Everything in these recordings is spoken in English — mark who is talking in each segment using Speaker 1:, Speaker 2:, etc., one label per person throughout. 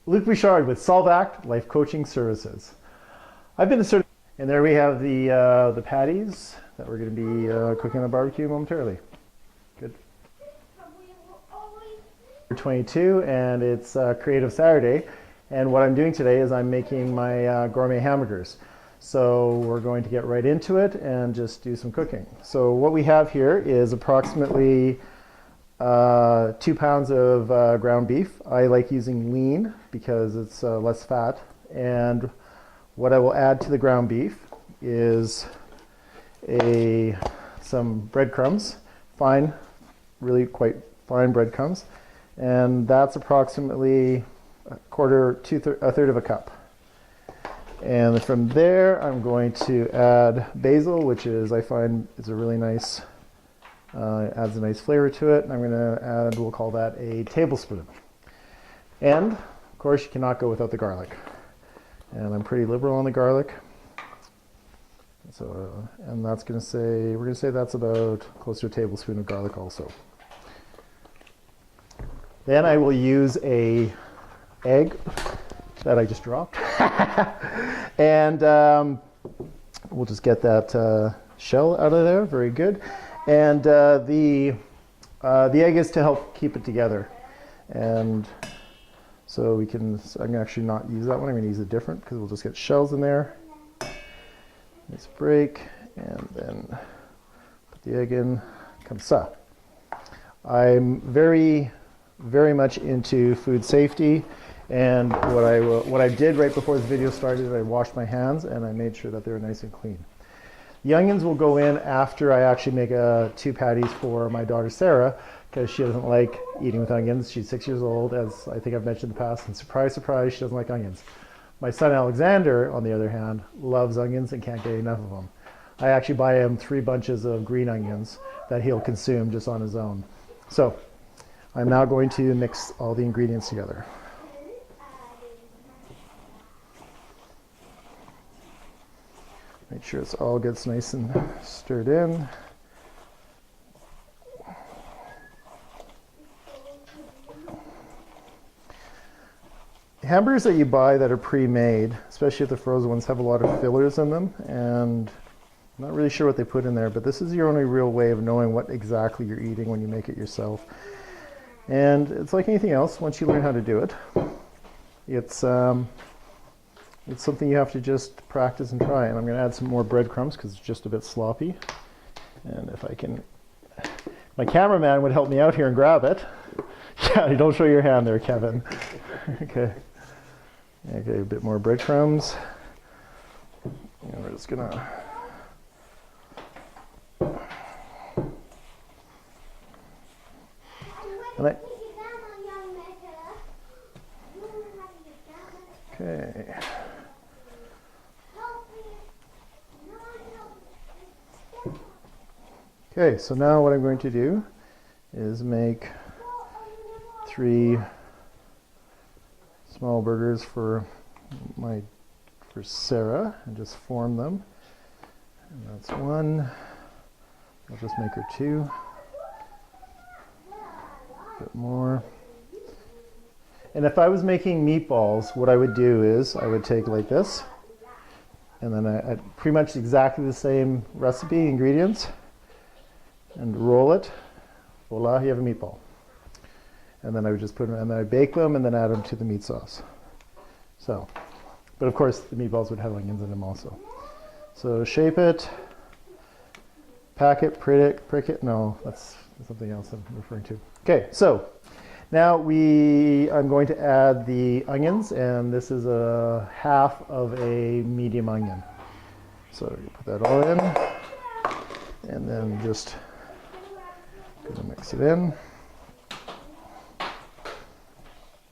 Speaker 1: Luc Bouchard with Solvact Life Coaching Services. I've been a certified, and there we have the patties that we're going to be cooking on the barbecue momentarily. Good. 22, and it's Creative Saturday, and what I'm doing today is I'm making my gourmet hamburgers. So we're going to get right into it and just do some cooking. So what we have here is approximately 2 pounds of ground beef. I like using lean because it's less fat. And what I will add to the ground beef is some breadcrumbs, fine, really quite fine breadcrumbs. And that's approximately a third of a cup. And from there, I'm going to add basil, which is, I find, is a really nice, adds a nice flavor to it. And I'm going to add, we'll call that a tablespoon. And, of course, you cannot go without the garlic. And I'm pretty liberal on the garlic. So, and that's going to say, we're going to say that's about close to a tablespoon of garlic also. Then I will use a egg that I just dropped. And we'll just get that shell out of there, very good. And the egg is to help keep it together. And so we can, I'm gonna actually not use that one, I'm gonna use a different because we'll just get shells in there. Nice break, and then put the egg in, comme ça. I'm very much into food safety. And what I did right before this video started, I washed my hands and I made sure that they were nice and clean. The onions will go in after I actually make 2 patties for my daughter Sarah, because she doesn't like eating with onions. She's 6 years old, as I think I've mentioned in the past, and surprise, surprise, she doesn't like onions. My son Alexander, on the other hand, loves onions and can't get enough of them. I actually buy him 3 bunches of green onions that he'll consume just on his own. So I'm now going to mix all the ingredients together. Make sure it's all gets nice and stirred in. Hamburgers that you buy that are pre-made, especially if the frozen ones, have a lot of fillers in them, and I'm not really sure what they put in there, but this is your only real way of knowing what exactly you're eating when you make it yourself. And it's like anything else, once you learn how to do it, it's something you have to just practice and try. And I'm going to add some more breadcrumbs because it's just a bit sloppy. And if I can, my cameraman would help me out here and grab it. Yeah, you don't show your hand there, Kevin. Okay. Okay, a bit more breadcrumbs. And we're just going to. Okay. Okay, so now what I'm going to do is make 3 small burgers for Sarah and just form them. And that's 1. I'll just make her 2. A bit more. And if I was making meatballs, what I would do is I would take like this, and then I pretty much exactly the same recipe, ingredients, and roll it. Voila, you have a meatball. And then I would just put them, and then I bake them, and then add them to the meat sauce. So, but of course the meatballs would have onions in them also. So shape it, pack it, prick it. No, that's something else I'm referring to. Okay, so now I'm going to add the onions, and this is a half of a medium onion. So you put that all in, and then just gonna mix it in.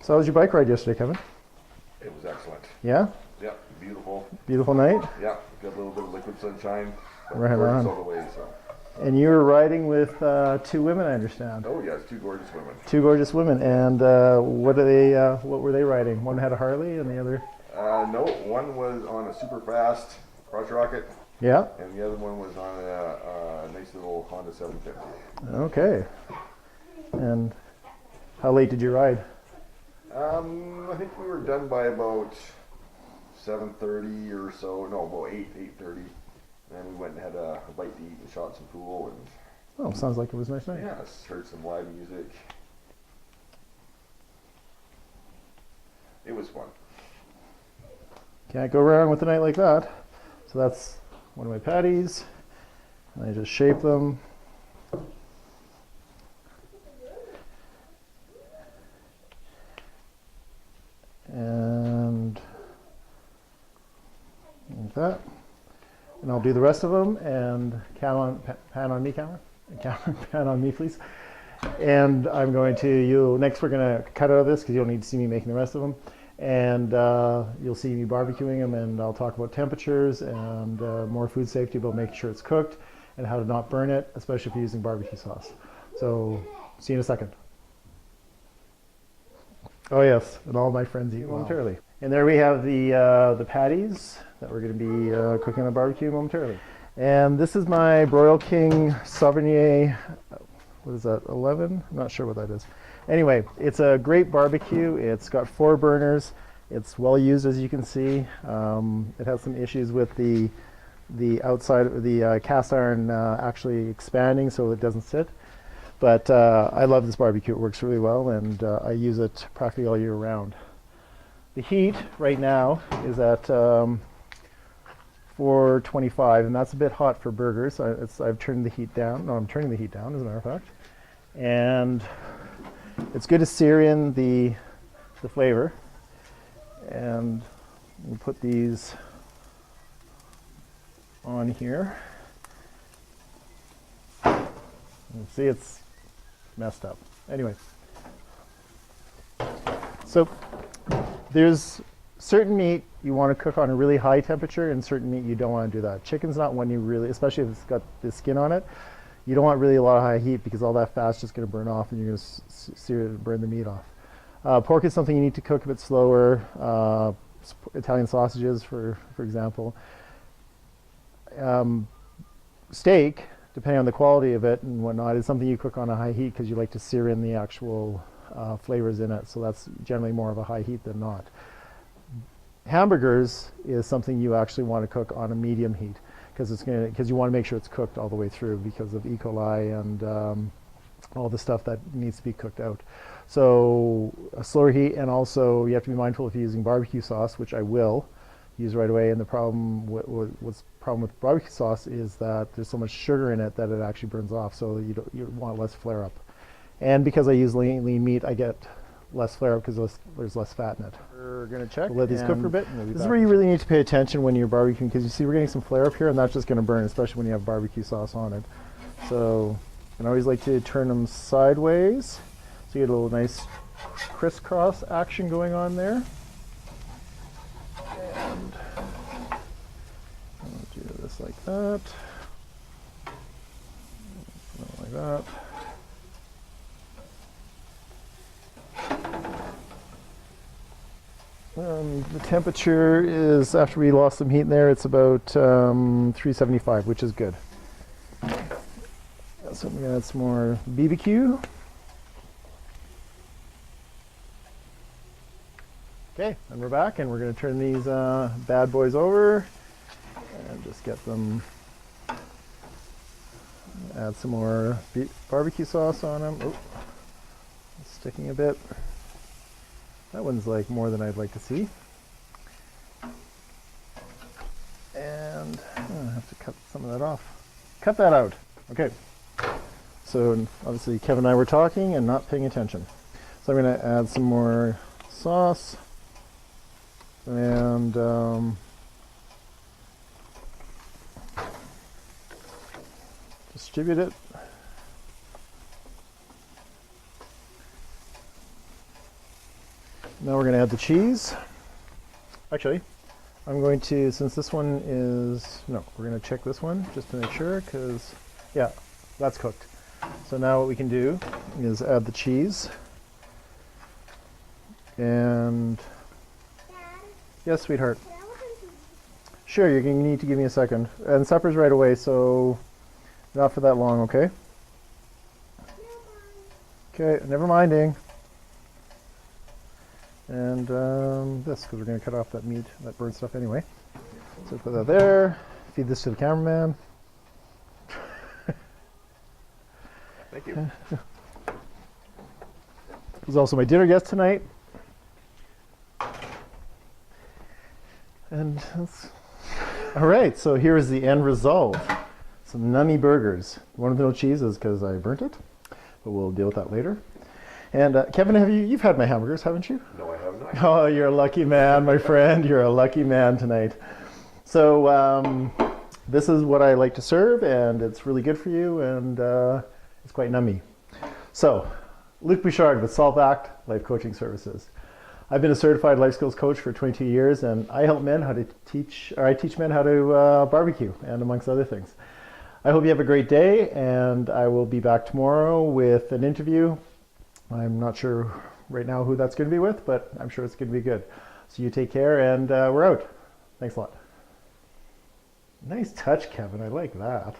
Speaker 1: So how was your bike ride yesterday, Kevin?
Speaker 2: It was excellent.
Speaker 1: Yeah?
Speaker 2: Yeah, beautiful.
Speaker 1: Beautiful night?
Speaker 2: Yeah, got a little bit of liquid sunshine.
Speaker 1: Right on.
Speaker 2: All the way, so.
Speaker 1: And you were riding with 2 women, I understand.
Speaker 2: Oh yes, 2 gorgeous women.
Speaker 1: 2 gorgeous women. And what were they riding? One had a Harley and the other?
Speaker 2: No, one was on a super fast crotch rocket.
Speaker 1: Yeah.
Speaker 2: And the other one was on a nice little Honda 750.
Speaker 1: Okay. And how late did you ride?
Speaker 2: I think we were done by about 7:30 or so. No, about 8:30. And then we went and had a bite to eat and shot some pool and.
Speaker 1: Oh, sounds like it was a nice night.
Speaker 2: Yeah, heard some live music. It was fun.
Speaker 1: Can't go wrong with a night like that. So that's one of my patties. And I just shape them. And like that. And I'll do the rest of them and pan on me, camera. Pan on me, please. And I'm going to, next we're going to cut out of this because you don't need to see me making the rest of them. And you'll see me barbecuing them, and I'll talk about temperatures and more food safety, about making sure it's cooked and how to not burn it, especially if you're using barbecue sauce. So see you in a second. Oh yes, and all my friends eat momentarily. And there we have the patties that we're going to be cooking on the barbecue momentarily. And this is my BBQing Sauvignon, what is that, 11? I'm not sure what that is. Anyway, it's a great barbecue. It's got 4 burners. It's well used, as you can see. It has some issues with the outside, the cast iron actually expanding so it doesn't sit. But I love this barbecue. It works really well, and I use it practically all year round. The heat right now is at 425, and that's a bit hot for burgers. I've turned the heat down. No, I'm turning the heat down, as a matter of fact. And it's good to sear in the flavor. And we'll put these on here. You see, it's messed up. Anyway, so there's certain meat you want to cook on a really high temperature, and certain meat you don't want to do that. Chicken's not one you really, especially if it's got the skin on it, you don't want really a lot of high heat because all that fat's just going to burn off and you're going to sear it and burn the meat off. Pork is something you need to cook a bit slower. Italian sausages, for example. Steak, depending on the quality of it and whatnot, is something you cook on a high heat because you like to sear in the actual flavors in it. So that's generally more of a high heat than not. Hamburgers is something you actually want to cook on a medium heat because you want to make sure it's cooked all the way through because of E. coli and all the stuff that needs to be cooked out. So a slower heat, and also you have to be mindful if you're using barbecue sauce, which I will use right away. And the problem with barbecue sauce is that there's so much sugar in it that it actually burns off. So you want less flare up. And because I use lean meat, I get less flare up because there's less fat in it. We're going to check. We'll let these cook for a bit. This is where you really need to pay attention when you're barbecuing, because you see we're getting some flare up here, and that's just going to burn, especially when you have barbecue sauce on it. So I always like to turn them sideways so you get a little nice crisscross action going on there. And I'll do this like that. Like that. The temperature is, after we lost some heat in there, it's about 375, which is good. So I'm going to add some more BBQ. Okay, and we're back, and we're going to turn these bad boys over and just get them, add some more barbecue sauce on them. Oh, it's sticking a bit. That one's like more than I'd like to see. And I have to cut some of that off. Cut that out. Okay. So obviously Kevin and I were talking and not paying attention. So I'm going to add some more sauce and distribute it. Now we're going to add the cheese. Actually, I'm going to, since this one is, no, we're going to check this one just to make sure, because, yeah, that's cooked. So now what we can do is add the cheese. And, yes, sweetheart. Sure, you're going to need to give me a second. And supper's right away, so not for that long, okay? Okay, never minding. And this, because we're going to cut off that meat, that burnt stuff anyway. So put that there. Feed this to the cameraman.
Speaker 2: Thank you.
Speaker 1: He's also my dinner guest tonight. And that's all right. So here is the end result: some nummy burgers. One with no cheese is because I burnt it, but we'll deal with that later. And Kevin, you've had my hamburgers, haven't you?
Speaker 2: No, I have not.
Speaker 1: Oh, you're a lucky man, my friend. You're a lucky man tonight. So this is what I like to serve, and it's really good for you, and it's quite nummy. So, Luc Bouchard with Solve Act Life Coaching Services. I've been a certified life skills coach for 22 years, and I help men how to teach men how to barbecue, and amongst other things. I hope you have a great day, and I will be back tomorrow with an interview. I'm not sure right now who that's going to be with, but I'm sure it's going to be good. So you take care, and we're out. Thanks a lot. Nice touch, Kevin. I like that.